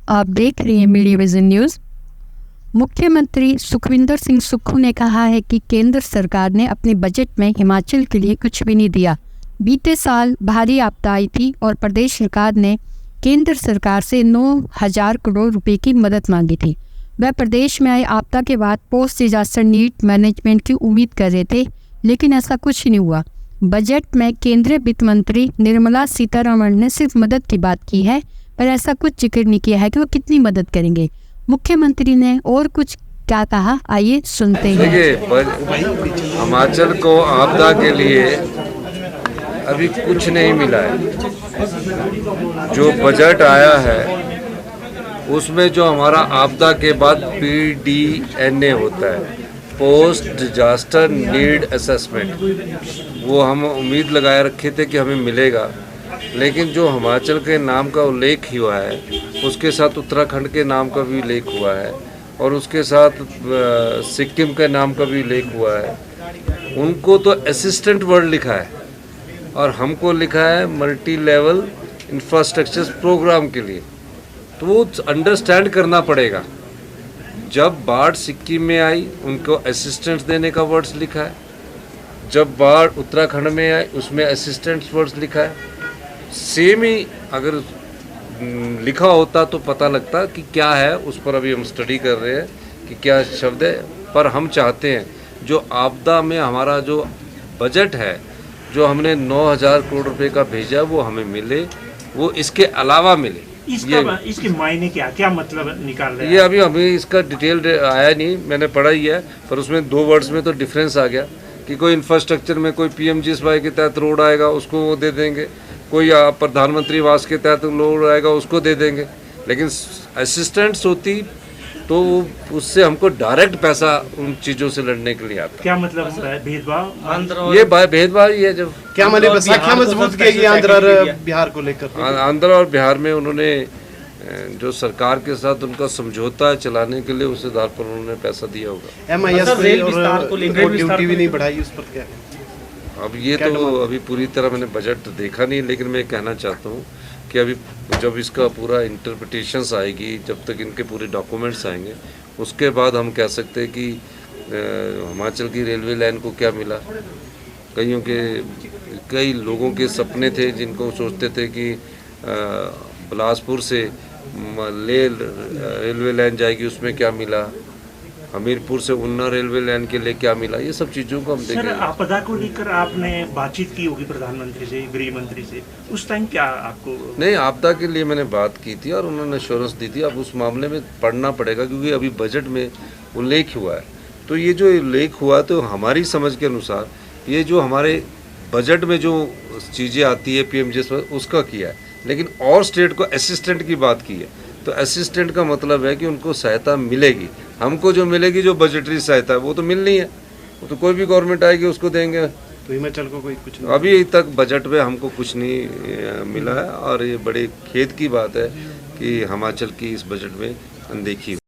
आप देख रही हैं मीडिया विजन न्यूज़। मुख्यमंत्री सुखविंदर सिंह सुक्खू ने कहा है कि केंद्र सरकार ने अपने बजट में हिमाचल के लिए कुछ भी नहीं दिया। बीते साल भारी आपदा आई थी और प्रदेश सरकार ने केंद्र सरकार से 9,000 करोड़ रुपए की मदद मांगी थी। वह प्रदेश में आई आपदा के बाद पोस्ट डिजास्टर नीड मैनेजमेंट की उम्मीद कर रहे थे, लेकिन ऐसा कुछ नहीं हुआ। बजट में केंद्रीय वित्त मंत्री निर्मला सीतारमण ने सिर्फ मदद की बात की है, पर ऐसा कुछ जिक्र नहीं किया है कि वो कितनी मदद करेंगे। मुख्यमंत्री ने और कुछ क्या कहा, आइए सुनते हैं। देखिए, हिमाचल को आपदा के लिए अभी कुछ नहीं मिला है। जो बजट आया है उसमें जो हमारा आपदा के बाद PDNA होता है, पोस्ट डिजास्टर नीड असेसमेंट, वो हम उम्मीद लगाए रखे थे कि हमें मिलेगा, लेकिन जो हिमाचल के नाम का उल्लेख हुआ है उसके साथ उत्तराखंड के नाम का भी उल्लेख हुआ है और उसके साथ सिक्किम के नाम का भी उल्लेख हुआ है। उनको तो असिस्टेंट वर्ड लिखा है और हमको लिखा है मल्टी लेवल इंफ्रास्ट्रक्चर प्रोग्राम के लिए। तो वो अंडरस्टैंड करना पड़ेगा। जब बाढ़ सिक्किम में आई उनको असिस्टेंट्स देने का वर्ड्स लिखा है, जब बाढ़ उत्तराखंड में आई उसमें असिस्टेंट्स वर्ड्स लिखा है। सेम ही अगर लिखा होता तो पता लगता कि क्या है। उस पर अभी हम स्टडी कर रहे हैं कि क्या शब्द है, पर हम चाहते हैं जो आपदा में हमारा जो बजट है, जो हमने 9,000 करोड़ रुपए का भेजा, वो हमें मिले, वो इसके अलावा मिले। इसके मायने क्या मतलब निकाल रहे हैं? ये अभी इसका डिटेल आया नहीं, मैंने पढ़ा ही है, पर उसमें 2 वर्ड्स में तो डिफरेंस आ गया कि कोई इंफ्रास्ट्रक्चर में कोई PMGSY के तहत रोड आएगा उसको वो दे देंगे, कोई प्रधानमंत्री आवास के तहत रोड आएगा उसको दे देंगे, लेकिन असिस्टेंट्स होती तो उससे हमको डायरेक्ट पैसा उन चीज़ों से लड़ने के लिए आता। क्या मतलब होता है भेदभाव? ये भेदभाव ही है। जब क्या मतलब मजबूत किया आंध्र और बिहार को लेकर? आंध्र और बिहार में उन्होंने जो सरकार के साथ उनका समझौता है चलाने के लिए, उस आधार पर उन्होंने पैसा दिया होगा। MIS को ड्यूटी भी नहीं बढ़ाई, उस पर क्या? अब ये तो अभी पूरी तरह मैंने बजट देखा नहीं, लेकिन मैं कहना चाहता हूँ कि अभी जब इसका पूरा इंटरप्रिटेशंस आएगी, जब तक इनके पूरे डॉक्यूमेंट्स आएंगे, उसके बाद हम कह सकते हैं कि हिमाचल की रेलवे लाइन को क्या मिला। कई लोगों के सपने थे जिनको सोचते थे कि बिलासपुर से रेलवे लाइन जाएगी, उसमें क्या मिला। हमीरपुर से उन्ना रेलवे लाइन के लिए क्या मिला। ये सब चीज़ों को हम देखेंगे। सर, आपदा को लेकर आपने बातचीत की होगी प्रधानमंत्री से, गृह मंत्री से, उस टाइम क्या आपको? नहीं, आपदा के लिए मैंने बात की थी और उन्होंने एश्योरेंस दी थी। अब उस मामले में पढ़ना पड़ेगा, क्योंकि अभी बजट में उल्लेख हुआ है। तो ये जो उल्लेख हुआ तो हमारी समझ के अनुसार ये जो हमारे बजट में जो चीज़ें आती है PMGSY उसका किया है, लेकिन और स्टेट को असिस्टेंट की बात की है। तो असिस्टेंट का मतलब है कि उनको सहायता मिलेगी। हमको जो मिलेगी, जो बजटरी सहायता है, वो तो मिलनी है, वो तो कोई भी गवर्नमेंट आएगी उसको देंगे। तो हिमाचल को कोई कुछ नहीं? अभी तक बजट में हमको कुछ नहीं मिला है और ये बड़े खेद की बात है कि हिमाचल की इस बजट में अनदेखी